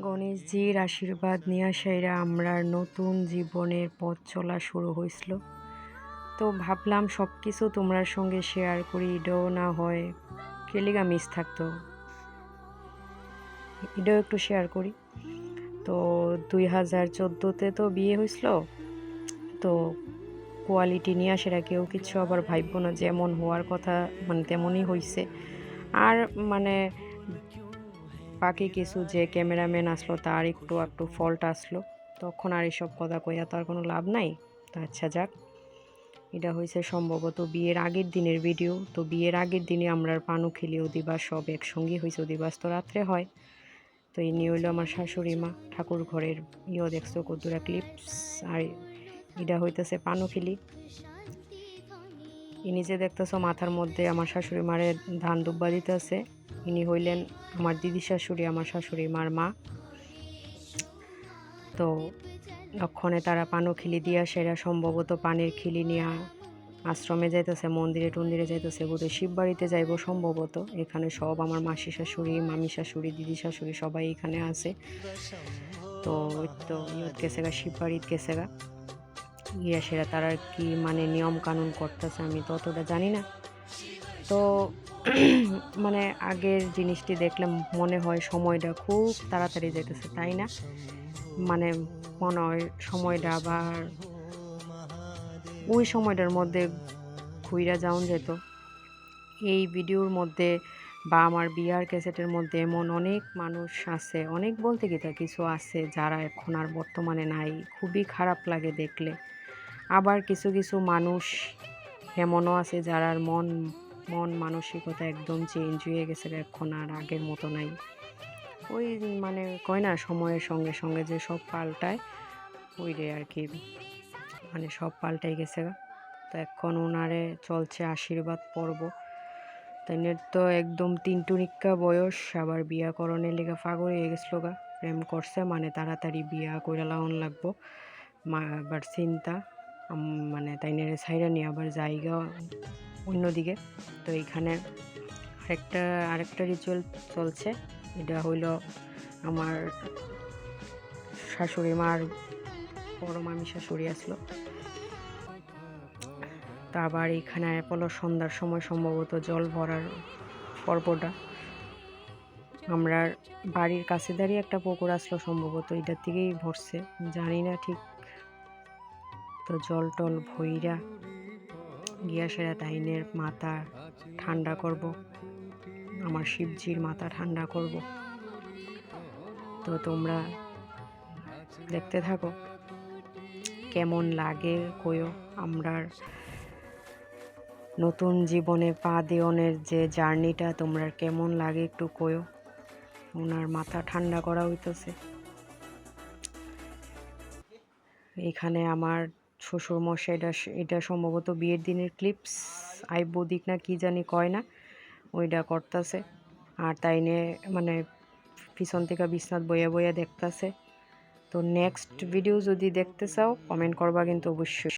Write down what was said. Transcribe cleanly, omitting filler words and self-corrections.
গণেশজির আশীর্বাদ নিয়ে সেরা আমরার নতুন জীবনের পথ চলা শুরু হয়েছিল। তো ভাবলাম সব কিছু তোমার সঙ্গে শেয়ার করি, এটাও না হয় কেলিগা মিস থাকতো, এটাও একটু শেয়ার করি। তো 2014-তে তো বিয়ে হয়েছিল, তো কোয়ালিটি নিয়ে সেটা কেউ কিছু আবার ভাবব না, যেমন হওয়ার কথা মানে তেমনই হয়েছে। আর মানে বাকি কিছু যে ক্যামেরাম্যান আসলো তার একটু একটু ফল্ট আসলো, তখন আর এসব কথা কইয়া তো আর কোনো লাভ নাই। তো আচ্ছা যাক, এটা হয়েছে সম্ভবত বিয়ের আগের দিনের ভিডিও। তো বিয়ের আগের দিনে আমরা পানু খেলি, অধিবাস সব একসঙ্গে হয়েছে, অধিবাস তো রাত্রে হয়। তো এই নিয়ে হইলো আমার শাশুড়ি মা ঠাকুর ঘরের দেখছো কদ্দুরা ক্লিপস। আর এটা হইতেছে পানু খেলি। ইনি যে দেখতেছ মাথার মধ্যে আমার শাশুড়ি মারে ধান দুব্বা দিতে আছে, ইনি হইলেন আমার দিদি শাশুড়ি, আমার শাশুড়ি মার মা। তো লক্ষণে তারা পানও খিলি দিয়া সেরা সম্ভবত পানির খিলি নিয়ে আশ্রমে যাইতেছে, মন্দিরে টন্দিরে যাইতেছে, বোধহয় শিব বাড়িতে যাইব সম্ভবত। এখানে সব আমার মাসি শাশুড়ি, মামি শাশুড়ি, দিদি শাশুড়ি সবাই এখানে আছে। তো ইয়ত গেছে গা, শিব বাড়িতে গেছে গা গিয়া সেরা তারা কি মানে নিয়ম কানুন করতেছে আমি তো অতটা জানি না। তো মানে আগের জিনিসটি দেখলে মনে হয় সময়টা খুব তাড়াতাড়ি যেতেছে, তাই না? মানে মনে হয় সময়টা আবার ওই সময়টার মধ্যে ঘুইরা যাওন যেত। এই ভিডিওর মধ্যে বা আমার বিয়ার ক্যাসেটের মধ্যে এমন অনেক মানুষ আছে, অনেক বলতে কি তা কিছু আছে যারা এখন আর বর্তমানে নাই, খুবই খারাপ লাগে দেখলে। আবার কিছু কিছু মানুষ এমনও আছে যারা মন মানসিকতা একদম চেঞ্জ হয়ে গেছে, এখন আর আগের মতো নাই। ওই মানে কয় না, সময়ের সঙ্গে সঙ্গে যে সব পাল্টায়, ওই রে আর কি, মানে সব পাল্টাই গেছে। তো এখন ওনারে চলছে আশীর্বাদ পর্ব। তাই তো একদম তিনটুনিক্কা বয়স, আবার বিয়া করণের লেগে পাগল হয়ে গেছিল গা, প্রেম করছে মানে তাড়াতাড়ি বিয়া কইরা লাউন লাগবো। মা আবার চিন্তা মানে তাইনের সাইডা নিয়ে আবার জায়গা অন্যদিকে। তো এইখানে আরেকটা রিচুয়াল চলছে। এটা হইল আমার শাশুড়ি মার বড় মামি শাশুড়ি আসলো। তা আবার এইখানে পলো সন্ধ্যার সময় সম্ভবত জল ভরার পর্বটা। আমরা বাড়ির কাছে দাঁড়িয়ে একটা পুকুর আসলো, সম্ভবত এটার থেকেই ভরছে, জানি না ঠিক। তো জল টল ভইরা গিয়া সেরা তাইনের মাথা ঠান্ডা করব, আমার শিবজির মাথা ঠান্ডা করব। তো তোমরা দেখতে থাকো কেমন লাগে কইও। আমরার নতুন জীবনে পা দেওয়ানের যে জার্নিটা তোমরা কেমন লাগে একটু কইও। ওনার মাথা ঠান্ডা করা হইতেছে। এখানে আমার শ্বশুর মশাই, এটা সম্ভবত বিয়ের দিনের ক্লিপস, আইবদিক না কি জানি কয় না, ওইটা করতেছে। আর তাই নিয়ে মানে পিছন থেকে বিছনাথ বইয়া বইয়া দেখতেছে। তো নেক্সট ভিডিও যদি দেখতে চাও কমেন্ট করবা কিন্তু অবশ্যই।